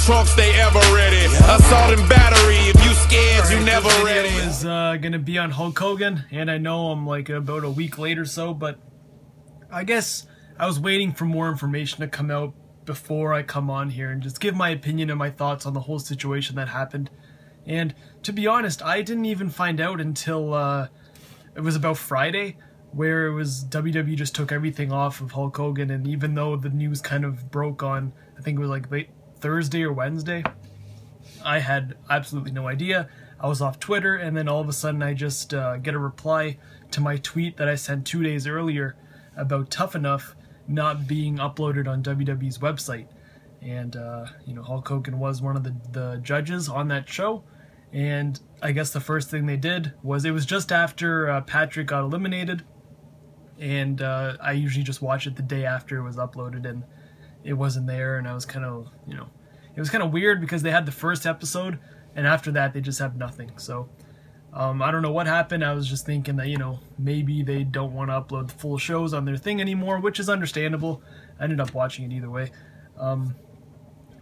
trunks, they ever ready. Assault and battery, if you scared, you never ready. This video is gonna be on Hulk Hogan, and I know I'm like about a week late or so, but I guess I was waiting for more information to come out before I come on here and just give my opinion and my thoughts on the whole situation that happened. And to be honest, I didn't even find out until it was about Friday, where it was WWE just took everything off of Hulk Hogan, and even though the news kind of broke on, I think it was like late Thursday or Wednesday, I had absolutely no idea. I was off Twitter, and then all of a sudden I just get a reply to my tweet that I sent 2 days earlier about Tough Enough not being uploaded on WWE's website. And you know, Hulk Hogan was one of the judges on that show, and I guess the first thing they did was, it was just after Patrick got eliminated, and I usually just watch it the day after it was uploaded, and it wasn't there, and I was kind of, you know, it was kind of weird because they had the first episode, and after that they just have nothing. So I don't know what happened. I was just thinking that, you know, maybe they don't want to upload the full shows on their thing anymore, which is understandable. I ended up watching it either way.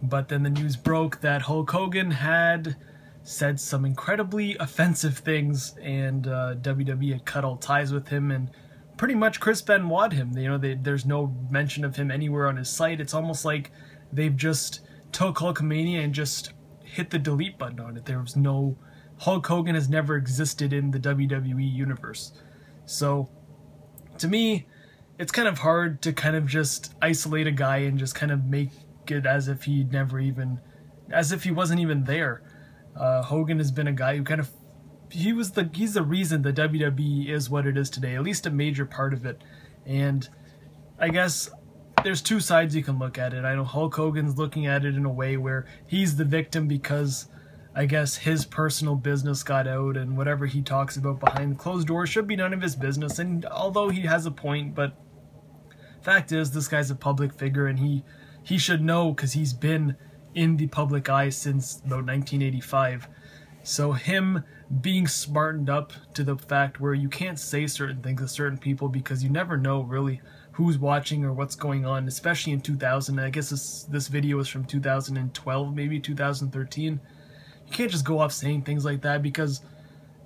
But then the news broke that Hulk Hogan had said some incredibly offensive things, and WWE had cut all ties with him and pretty much Chris Benoit him. You know, there's no mention of him anywhere on his site. It's almost like they've just took Hulkamania and just hit the delete button on it. There was no... Hulk Hogan has never existed in the WWE universe. So, to me, it's kind of hard to kind of just isolate a guy and just kind of make it as if he never even... as if he wasn't even there. Hogan has been a guy who kind of... he's the reason the WWE is what it is today, at least a major part of it. And I guess there's two sides you can look at it. I know Hulk Hogan's looking at it in a way where he's the victim because I guess his personal business got out, and whatever he talks about behind closed doors should be none of his business. And although he has a point, but fact is, this guy's a public figure, and he should know because he's been in the public eye since about 1985. So him being smartened up to the fact where you can't say certain things to certain people because you never know really who's watching or what's going on, especially in 2000. I guess this video is from 2012, maybe 2013. You can't just go off saying things like that because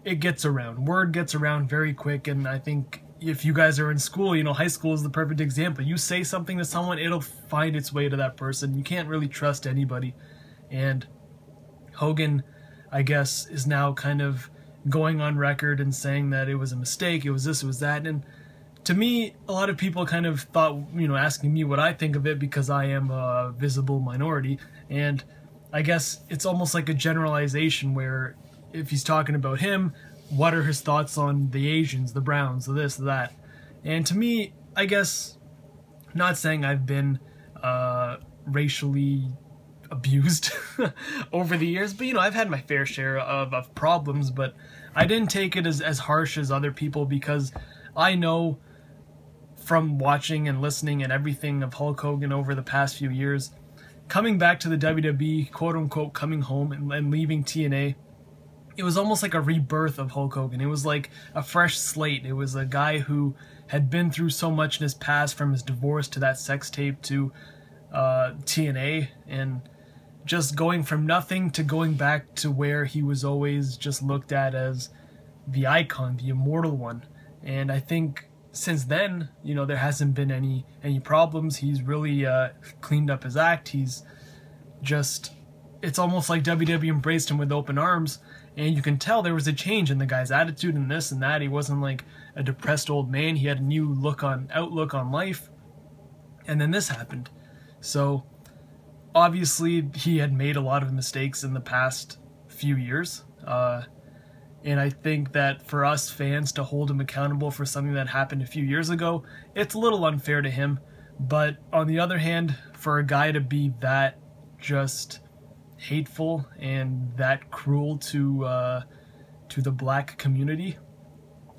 it gets around. Word gets around very quick, and I think if you guys are in school, you know, high school is the perfect example. You say something to someone, it'll find its way to that person. You can't really trust anybody. And Hogan, I guess, is now kind of going on record and saying that it was a mistake, it was this, it was that. And to me, a lot of people kind of thought, you know, asking me what I think of it because I am a visible minority. And I guess it's almost like a generalization where if he's talking about him, what are his thoughts on the Asians, the Browns, the this, the that? And to me, I guess, not saying I've been racially abused over the years, but, you know, I've had my fair share of problems, but I didn't take it as harsh as other people because I know from watching and listening and everything of Hulk Hogan over the past few years, coming back to the WWE, quote-unquote, coming home and leaving TNA, it was almost like a rebirth of Hulk Hogan. It was like a fresh slate. It was a guy who had been through so much in his past, from his divorce to that sex tape to TNA, and just going from nothing to going back to where he was always just looked at as the icon, the immortal one. And I think since then, you know, there hasn't been any problems. He's really cleaned up his act. He's just, it's almost like WWE embraced him with open arms, and you can tell there was a change in the guy's attitude and this and that. He wasn't like a depressed old man. He had a new outlook on life. And then this happened. So obviously he had made a lot of mistakes in the past few years. And I think that for us fans to hold him accountable for something that happened a few years ago, it's a little unfair to him. But on the other hand, for a guy to be that just hateful and that cruel to the black community,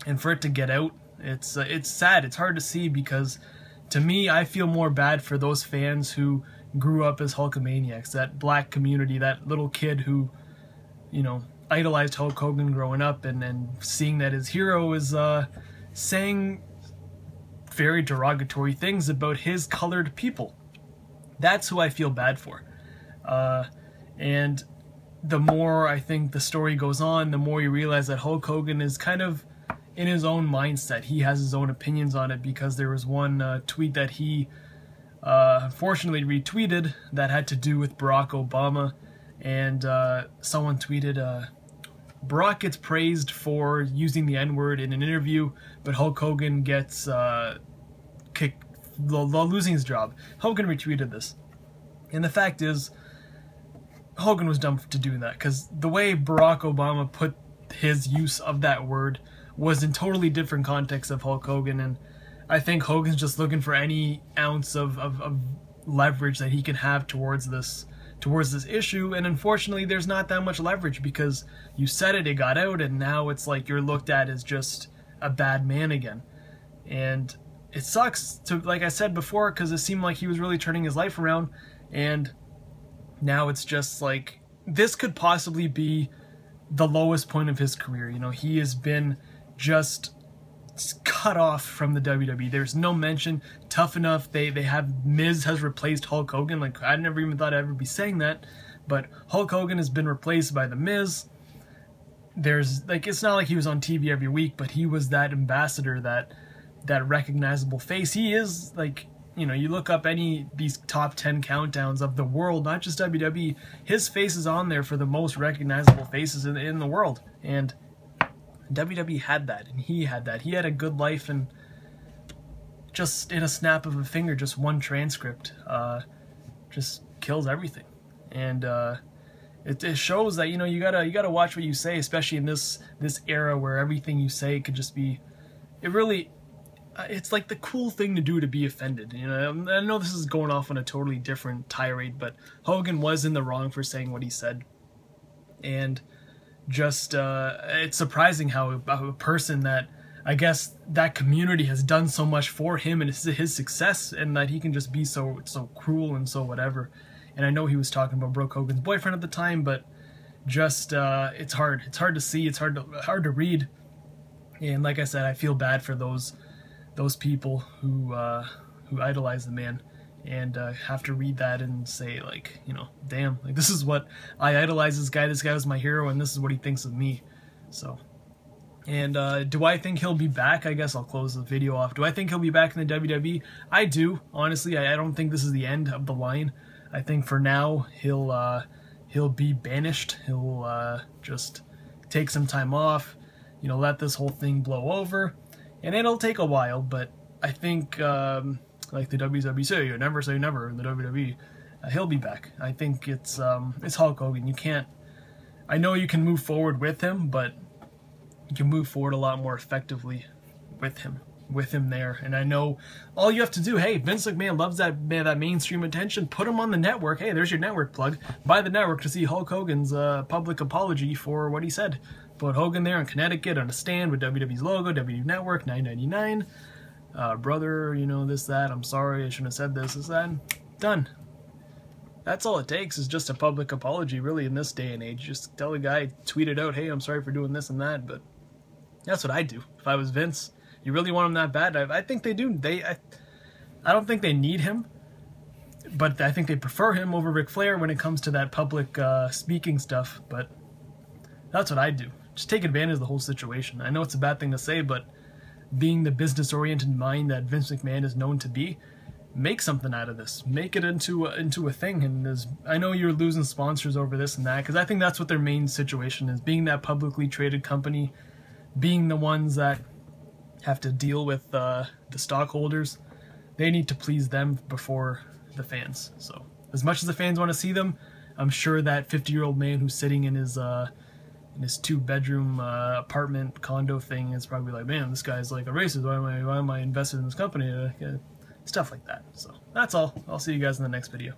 and for it to get out, it's sad. It's hard to see because, to me, I feel more bad for those fans who grew up as Hulkamaniacs, that black community, that little kid who, you know, idolized Hulk Hogan growing up, and seeing that his hero is saying very derogatory things about his colored people. That's who I feel bad for. And the more I think the story goes on, the more you realize that Hulk Hogan is kind of in his own mindset. He has his own opinions on it, because there was one tweet that he unfortunately retweeted that had to do with Barack Obama, and someone tweeted, Barack gets praised for using the N-word in an interview, but Hulk Hogan gets losing his job. Hogan retweeted this, and the fact is, Hogan was dumb to do that, because the way Barack Obama put his use of that word was in totally different context of Hulk Hogan, and I think Hogan's just looking for any ounce of leverage that he can have towards this issue, and unfortunately there's not that much leverage, because you said it got out, and now it's like you're looked at as just a bad man again. And it sucks, to, like I said before, because it seemed like he was really turning his life around, and now it's just like, this could possibly be the lowest point of his career. You know, he has been just cut off from the WWE. There's no mention. Tough Enough, they have Miz has replaced Hulk Hogan. Like, I never even thought I'd ever be saying that, but Hulk Hogan has been replaced by the Miz. There's, like, it's not like he was on TV every week, but he was that ambassador, that recognizable face. He is, like, you know, you look up these top 10 countdowns of the world, not just WWE, his face is on there for the most recognizable faces in the world. And WWE had that, and he had that. He had a good life, and just in a snap of a finger, just one transcript just kills everything. And it shows that, you know, you gotta watch what you say, especially in this era where everything you say could just be, it's like the cool thing to do to be offended. You know, I know this is going off on a totally different tirade, but Hogan was in the wrong for saying what he said. And just, it's surprising how a person that, I guess, that community has done so much for him and his success, and that he can just be so cruel and so whatever. And I know he was talking about Brooke Hogan's boyfriend at the time, but just, it's hard. It's hard to see. It's hard to read. And like I said, I feel bad for those people who idolize the man, and have to read that and say, like, you know, damn, like, this is what I idolize this guy was my hero, and this is what he thinks of me. So, and do I think he'll be back? I guess I'll close the video off. Do I think he'll be back in the WWE? I do, honestly. I don't think this is the end of the line. I think for now he'll be banished. He'll just take some time off, you know, let this whole thing blow over. And it'll take a while, but I think, like the WWE say, you never say never in the WWE, he'll be back. I think it's Hulk Hogan. You can't, I know you can move forward with him, but you can move forward a lot more effectively with him there. And I know all you have to do, hey, Vince McMahon loves that mainstream attention, put him on the network. Hey, there's your network plug. Buy the network to see Hulk Hogan's public apology for what he said. Put Hogan there in Connecticut on a stand with WWE's logo, WWE Network, $9.99. Brother, you know, this, that, I'm sorry, I shouldn't have said this, that. Done. That's all it takes, is just a public apology, really, in this day and age. Just tell a guy, tweet it out, hey, I'm sorry for doing this and that, but that's what I'd do if I was Vince. You really want him that bad? I think they do. I don't think they need him, but I think they prefer him over Ric Flair when it comes to that public speaking stuff, but that's what I'd do. Just take advantage of the whole situation. I know it's a bad thing to say, but being the business-oriented mind that Vince McMahon is known to be, make something out of this. Make it into a thing. And I know you're losing sponsors over this and that, because I think that's what their main situation is. Being that publicly traded company, being the ones that have to deal with the stockholders, they need to please them before the fans. So as much as the fans want to see them, I'm sure that 50-year-old man who's sitting in his 2-bedroom apartment condo thing is probably like, man, this guy's like a racist. Why am I invested in this company? Stuff like that. So that's all. I'll see you guys in the next video.